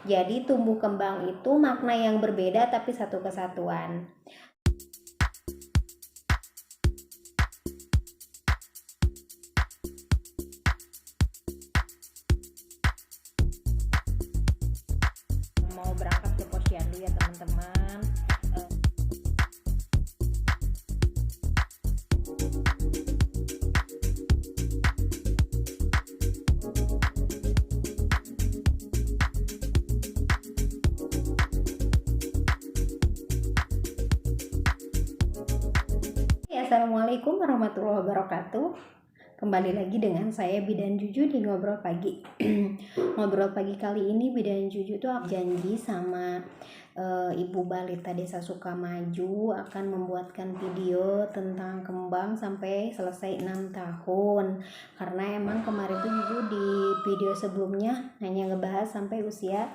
Jadi tumbuh kembang itu makna yang berbeda tapi satu kesatuan. Mau berangkat ke posyandu ya teman-teman. Assalamualaikum warahmatullahi wabarakatuh. Kembali lagi dengan saya Bidan Juju di Ngobrol Pagi. Ngobrol pagi kali ini Bidan Juju tuh janji sama Ibu Balita Desa Sukamaju akan membuatkan video tentang kembang sampai selesai 6 tahun. Karena emang kemarin tuh Juju di video sebelumnya hanya ngebahas sampai usia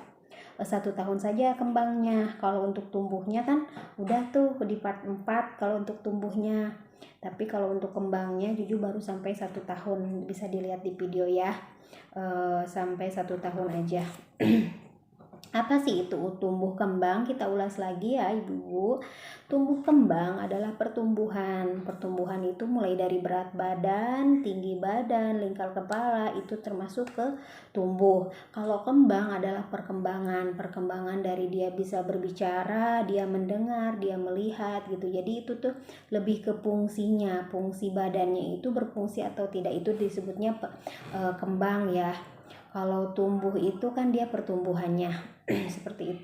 1 tahun saja kembangnya. Kalau untuk tumbuhnya kan udah tuh di part 4 kalau untuk tumbuhnya. Tapi kalau untuk kembangnya Juju baru sampai 1 tahun, bisa dilihat di video ya. Sampai 1 tahun aja. Apa sih itu tumbuh kembang? Kita ulas lagi ya Ibu. Tumbuh kembang adalah pertumbuhan. Pertumbuhan itu mulai dari berat badan, tinggi badan, lingkar kepala, itu termasuk ke tumbuh. Kalau kembang adalah perkembangan. Perkembangan dari dia bisa berbicara, dia mendengar, dia melihat gitu. Jadi itu tuh lebih ke fungsinya. Fungsi badannya itu berfungsi atau tidak, itu disebutnya kembang ya. Kalau tumbuh itu kan dia pertumbuhannya seperti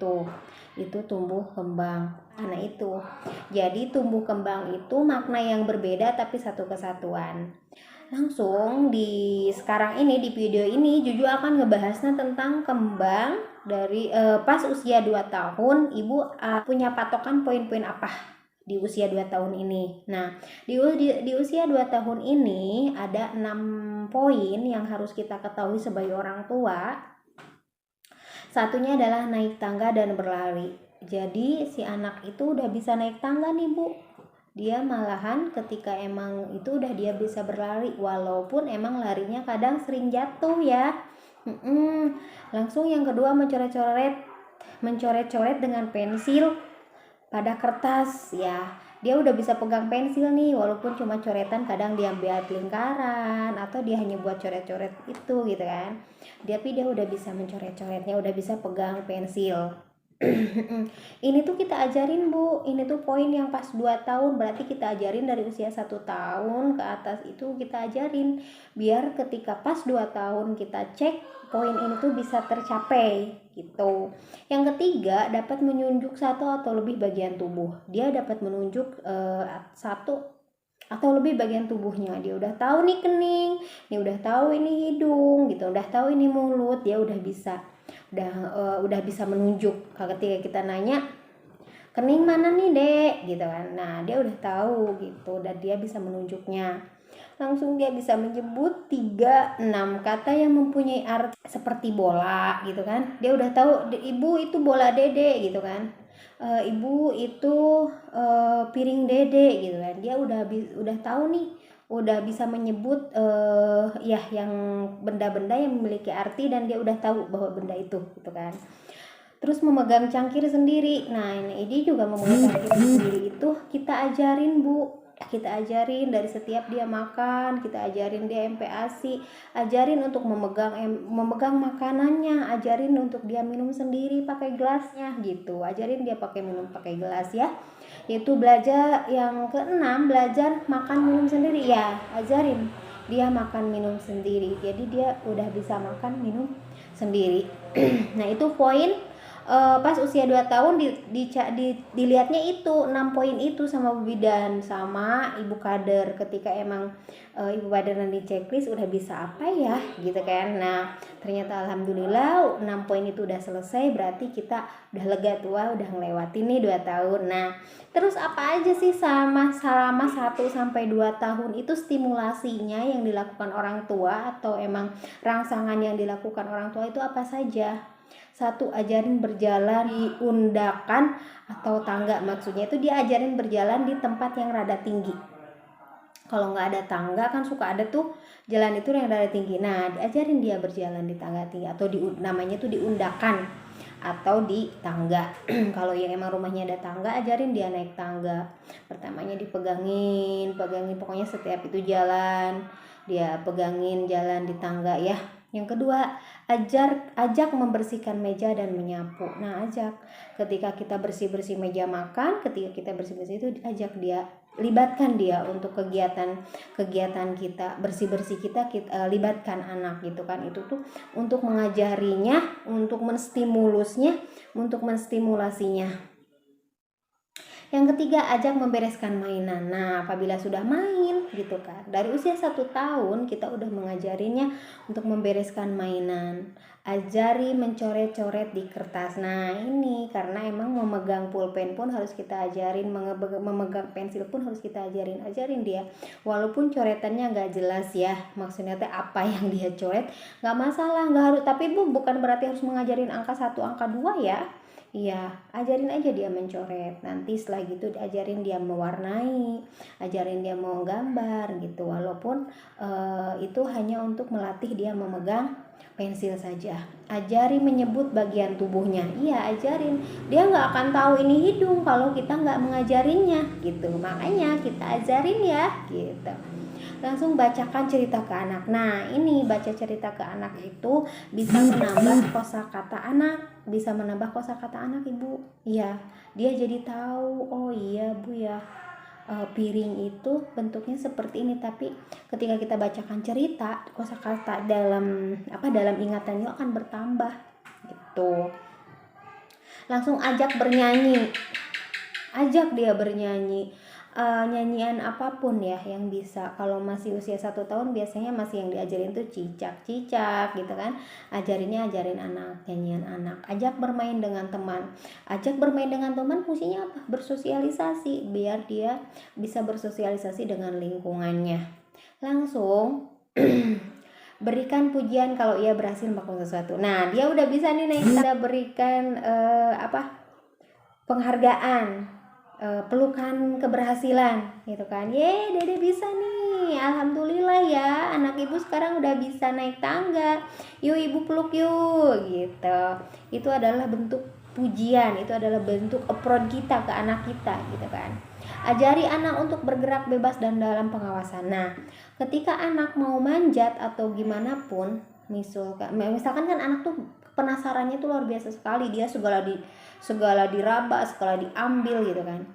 itu tumbuh kembang. Nah itu, jadi tumbuh kembang itu makna yang berbeda tapi satu kesatuan. Langsung di sekarang ini di video ini Juju akan ngebahasnya tentang kembang dari pas usia 2 tahun. Ibu punya patokan poin-poin apa di usia 2 tahun ini. Nah, di usia 2 tahun ini ada 6 poin yang harus kita ketahui sebagai orang tua. Satunya adalah naik tangga dan berlari. Jadi si anak itu udah bisa naik tangga nih Bu. Dia malahan ketika emang itu udah dia bisa berlari, walaupun emang larinya kadang sering jatuh ya. Langsung yang kedua mencoret-coret dengan pensil pada kertas ya. Dia udah bisa pegang pensil nih, walaupun cuma coretan, kadang dia buat lingkaran atau dia hanya buat coret-coret itu gitu kan. Tapi dia udah bisa mencoret-coretnya, udah bisa pegang pensil. Ini tuh kita ajarin Bu, ini tuh poin yang pas 2 tahun, berarti kita ajarin dari usia 1 tahun ke atas itu kita ajarin. Biar ketika pas 2 tahun kita cek poin ini tuh bisa tercapai gitu. Yang ketiga, dapat menunjuk satu atau lebih bagian tubuh. Dia dapat menunjuk satu atau lebih bagian tubuhnya. Dia udah tahu nih kening, dia udah tahu ini hidung gitu, udah tahu ini mulut, dia udah bisa menunjuk. Ketika kita nanya kening mana nih Dek gitu kan, nah dia udah tahu gitu dan dia bisa menunjuknya. Langsung dia bisa menyebut 3-6 kata yang mempunyai arti seperti bola gitu kan. Dia udah tahu ibu itu bola dede gitu kan, ibu itu piring dede gitu kan. Dia udah tahu nih, udah bisa menyebut ya yang benda-benda yang memiliki arti dan dia udah tahu bahwa benda itu gitu kan. Terus memegang cangkir sendiri. Nah ini juga memegang cangkir sendiri itu kita ajarin Bu. Kita ajarin dari setiap dia makan, kita ajarin dia MPASI, ajarin untuk memegang makanannya, ajarin untuk dia minum sendiri pakai gelasnya gitu. Ajarin dia pakai minum pakai gelas ya. Itu belajar yang keenam, belajar makan minum sendiri ya. Ajarin dia makan minum sendiri. Jadi dia udah bisa makan minum sendiri. Nah itu poin pas usia 2 tahun dilihatnya itu 6 poin itu sama Bu Bidan sama Ibu Kader. Ketika emang Ibu Kader di checklist udah bisa apa ya gitu kan. Nah ternyata alhamdulillah 6 poin itu udah selesai, berarti kita udah lega tua, udah ngelewatin nih 2 tahun. Nah terus apa aja sih selama 1-2 tahun itu stimulasinya yang dilakukan orang tua atau emang rangsangan yang dilakukan orang tua itu apa saja? 1, ajarin berjalan di undakan atau tangga. Maksudnya itu dia ajarin berjalan di tempat yang rada tinggi. Kalau nggak ada tangga kan suka ada tuh jalan itu yang rada tinggi. Nah diajarin dia berjalan di tangga tinggi atau namanya tuh diundakan. atau di tangga. Kalau yang emang rumahnya ada tangga, ajarin dia naik tangga. Pertamanya dipegangin pokoknya setiap itu jalan dia pegangin jalan di tangga ya. Yang kedua, ajak membersihkan meja dan menyapu. Nah, ajak ketika kita bersih-bersih meja makan, ketika kita bersih-bersih itu ajak dia, libatkan dia untuk kegiatan kita bersih-bersih kita libatkan anak gitu kan. Itu tuh untuk mengajarinya, untuk menstimulasinya. Yang ketiga, ajak membereskan mainan. Nah, apabila sudah main gitu kan, dari usia 1 tahun kita udah mengajarinya untuk membereskan mainan. Ajari mencoret-coret di kertas. Nah, ini karena emang memegang pulpen pun harus kita ajarin, memegang pensil pun harus kita ajarin dia. Walaupun coretannya nggak jelas ya, maksudnya teh apa yang dia coret, nggak masalah, nggak harus. Tapi Bu, bukan berarti harus mengajarin angka 1, angka 2 ya. Iya, ajarin aja dia mencoret. Nanti setelah gitu ajarin dia mewarnai, ajarin dia mau gambar gitu. Walaupun itu hanya untuk melatih dia memegang pensil saja. Ajari menyebut bagian tubuhnya. Iya, ajarin. Dia nggak akan tahu ini hidung kalau kita nggak mengajarinya gitu. Makanya kita ajarin ya gitu. Langsung bacakan cerita ke anak. Nah, ini baca cerita ke anak itu bisa menambah kosakata anak, Ibu. Iya, dia jadi tahu, oh iya Bu ya, piring itu bentuknya seperti ini. Tapi ketika kita bacakan cerita, kosakata dalam ingatannya akan bertambah gitu. Langsung ajak dia bernyanyi. Nyanyian apapun ya yang bisa. Kalau masih usia 1 tahun biasanya masih yang diajarin tuh cicak gitu kan. Ajarin anak, nyanyian anak. Ajak bermain dengan teman. Fungsinya apa? Bersosialisasi, biar dia bisa bersosialisasi dengan lingkungannya. Langsung berikan pujian kalau ia berhasil melakukan sesuatu. Nah, dia udah bisa nih kita berikan penghargaan, pelukan keberhasilan gitu kan. Dede bisa nih, alhamdulillah ya, anak ibu sekarang udah bisa naik tangga, yuk ibu peluk yuk gitu. Itu adalah bentuk pujian, itu adalah bentuk approach kita ke anak kita gitu kan. Ajari anak untuk bergerak bebas dan dalam pengawasan. Nah, ketika anak mau manjat atau gimana pun, misalkan kan anak tuh penasarannya tuh luar biasa sekali, dia segala diraba, segala diambil gitu kan.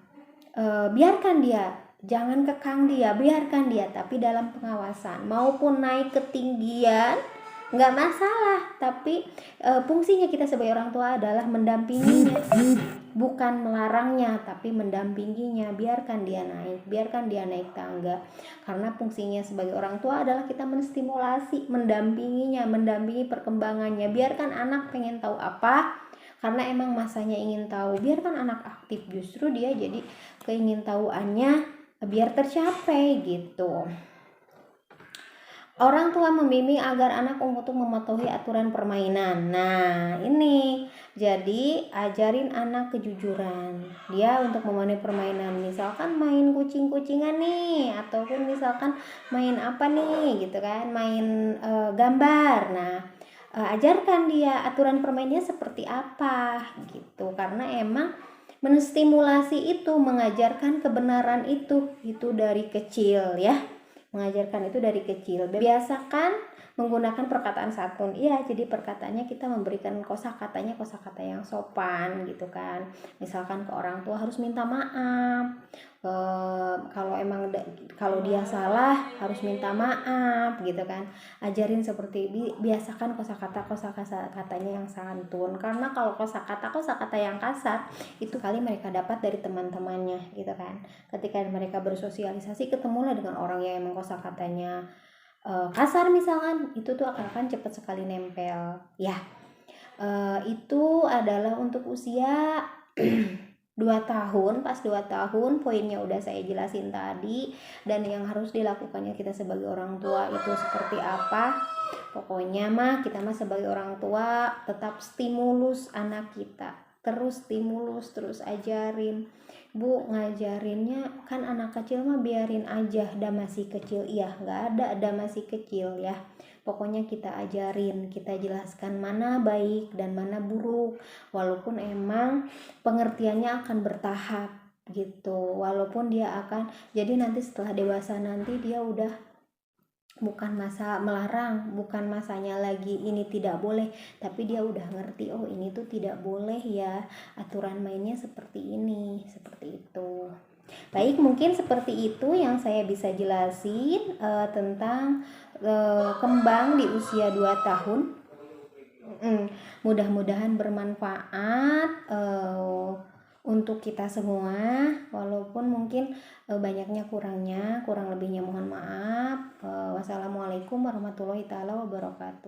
Biarkan dia, jangan kekang dia, biarkan dia, tapi dalam pengawasan. Maupun naik ketinggian nggak masalah, tapi fungsinya kita sebagai orang tua adalah mendampinginya, bukan melarangnya, tapi mendampinginya. Biarkan dia naik tangga, karena fungsinya sebagai orang tua adalah kita menstimulasi, mendampinginya, mendampingi perkembangannya. Biarkan anak pengen tahu apa, karena emang masanya ingin tahu. Biarkan anak aktif, justru dia jadi keingintahuannya biar tercapai gitu. Orang tua membimbing agar anak untuk mematuhi aturan permainan. Nah, ini jadi ajarin anak kejujuran. Dia untuk memenuhi permainan, misalkan main kucing-kucingan nih, ataupun misalkan main apa nih gitu kan, main gambar. Nah, ajarkan dia aturan permainnya seperti apa gitu, karena emang menstimulasi itu, mengajarkan kebenaran itu dari kecil ya. Mengajarkan itu dari kecil. Biasakan menggunakan perkataan santun. Iya, jadi perkataannya kita memberikan kosakata yang sopan gitu kan. Misalkan ke orang tua harus minta maaf. Kalau dia salah harus minta maaf gitu kan. Ajarin seperti biasakan kosakatanya yang santun. Karena kalau kosakata yang kasar itu kali mereka dapat dari teman-temannya gitu kan. Ketika mereka bersosialisasi ketemulah dengan orang yang emang kosakatanya kasar misalkan, itu tuh akan cepat sekali nempel ya. Itu adalah untuk usia 2 tahun. Pas 2 tahun poinnya udah saya jelasin tadi, dan yang harus dilakukannya kita sebagai orang tua itu seperti apa. Pokoknya kita sebagai orang tua tetap stimulus anak kita, terus stimulus, terus ajarin. Bu, ngajarinnya kan anak kecil biarin aja, masih kecil. Iya, nggak ada masih kecil ya. pokoknya kita ajarin, kita jelaskan mana baik dan mana buruk, walaupun emang pengertiannya akan bertahap gitu, walaupun dia akan jadi nanti setelah dewasa nanti dia udah bukan masa melarang, bukan masanya lagi ini tidak boleh, tapi dia udah ngerti, oh ini tuh tidak boleh ya, aturan mainnya seperti ini, seperti itu. Baik, mungkin seperti itu yang saya bisa jelasin tentang kembang di usia 2 tahun. Mudah-mudahan bermanfaat untuk kita semua, walaupun mungkin banyaknya kurang lebihnya mohon maaf. Wassalamualaikum warahmatullahi taala wabarakatuh.